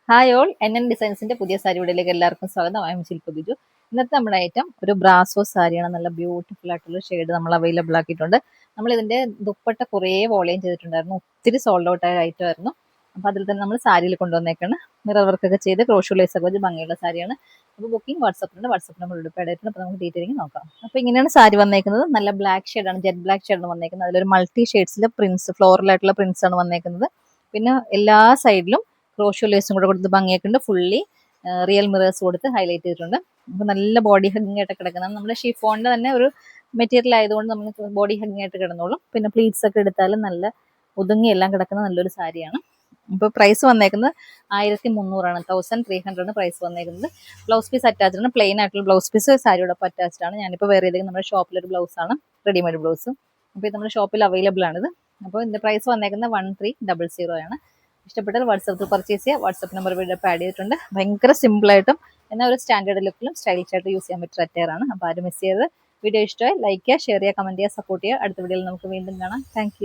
Hi all, NN ഡിസൈൻസിന്റെ പുതിയ സാരി വീഡിയോയിലേക്ക് എല്ലാവർക്കും സ്വാഗതം. ഐ എം ശില്പ ബിജു. ഇന്നത്തെ നമ്മുടെ ഐറ്റം ഒരു ബ്രാസോ സാരിയാണ്. നല്ല ബ്യൂട്ടിഫുൾ ആയിട്ടുള്ള ഷെയ്ഡ് നമ്മൾ അവൈലബിൾ ആക്കിയിട്ടുണ്ട്. നമ്മൾ ഇതിന്റെ ദുപ്പട്ട കുറേ വോളിയം ചെയ്തിട്ടുണ്ടായിരുന്നു. ഒത്തിരി സോൾഡ് ഔട്ട് ആയ ഐറ്റം ആയിരുന്നു. അപ്പോൾ അതിൽ തന്നെ നമ്മൾ സാരിയിൽ കൊണ്ടുവന്നേക്കാണ്. മിറർ വർക്കൊക്കെ ചെയ്ത് ക്രോഷോ ലേസ് ഒക്കെ വെച്ച് ഭംഗിയുള്ള സാരിയാണ്. അപ്പോൾ ബുക്കിംഗ് വാട്സപ്പിലുണ്ട്. വാട്സപ്പ് നമ്പർ ഉൾപ്പെടെ ആയിട്ടുണ്ട്. അപ്പോൾ നമുക്ക് ഡീറ്റെയിലിംഗ് നോക്കാം. അപ്പോൾ ഇങ്ങനെയാണ് സാരി വന്നേക്കുന്നത്. നല്ല ബ്ലാക്ക് ഷെയ്ഡാണ്, ജെറ്റ് ബ്ലാക്ക് ഷെയ്ഡാണ് വന്നേക്കുന്നത്. അതിലൊരു മൾട്ടി ഷെയ്ഡ്സിലെ പ്രിന്റ്സ്, ഫ്ലോറലായിട്ടുള്ള പ്രിന്റ്സ് ആണ് വന്നേക്കുന്നത്. പിന്നെ എല്ലാ സൈഡിലും ക്രോഷോ ലേസും കൂടെ കൊടുത്ത് ഭംഗിയാക്കിയിട്ടുണ്ട്. ഫുള്ളി റിയൽ മിറേഴ്സ് കൊടുത്ത് ഹൈലൈറ്റ് ചെയ്തിട്ടുണ്ട്. അപ്പോൾ നല്ല ബോഡി ഹഗ്ഗിങ് ആയിട്ട് കിടക്കുന്നത് നമ്മുടെ ഷിഫോണിന്റെ തന്നെ ഒരു മെറ്റീരിയൽ ആയതുകൊണ്ട് നമ്മൾ ബോഡി ഹഗ്ഗിങ് ആയിട്ട് കിടന്നോളും. പിന്നെ പ്ലീറ്റ്സ് ഒക്കെ എടുത്താലും നല്ല ഒതുങ്ങി എല്ലാം കിടക്കുന്ന നല്ലൊരു സാരിയാണ്. ഇപ്പോൾ പ്രൈസ് വന്നേക്കുന്നത് 1300 1300 പ്രൈസ് വന്നേക്കുന്നത്. ബ്ലൗസ് പീസ് അറ്റാച്ച്ഡ് ആണ്. പ്ലെയിൻ ആയിട്ടുള്ള ബ്ലൗസ് പീസ് സാരിയോടൊപ്പം അറ്റാച്ച്ഡ് ആണ്. ഞാനിപ്പോൾ വേറെ ഏതെങ്കിലും നമ്മുടെ ഷോപ്പിലൊരു ബ്ലൗസാണ്, റെഡിമെയ്ഡ് ബ്ലൗസ്. അപ്പോൾ ഇത് നമ്മുടെ ഷോപ്പിൽ അവൈലബിൾ ആണിത്. അപ്പോൾ ഇതിന്റെ പ്രൈസ് വന്നേക്കുന്നത് 1300 ആണ്. ഇഷ്ടപ്പെട്ടാൽ വാട്സപ്പിൽ പർച്ചേസ് ചെയ്യുക. വാട്സപ്പ് നമ്പർ വീഡിയോ ആഡ് ചെയ്തിട്ടുണ്ട്. ഭയങ്കര സിമ്പിളായിട്ടും എന്നാൽ ഒരു സ്റ്റാൻഡേർഡ് ലുക്കിലും സ്റ്റൈലിഷ് ആയിട്ട് യൂസ് ചെയ്യാൻ പറ്റിയ അറ്റയറാണ്. അപ്പോൾ ആരും മിസ് ചെയ്ത് വീഡിയോ ഇഷ്ടമായി ലൈക്ക് ചെയ്യുക, ഷെയർ ചെയ്യുക, കമന്റ് ചെയ്യുക, സപ്പോർട്ട് ചെയ്യുക. അടുത്ത വീഡിയോയിൽ നമുക്ക് വീണ്ടും കാണാം. താങ്ക്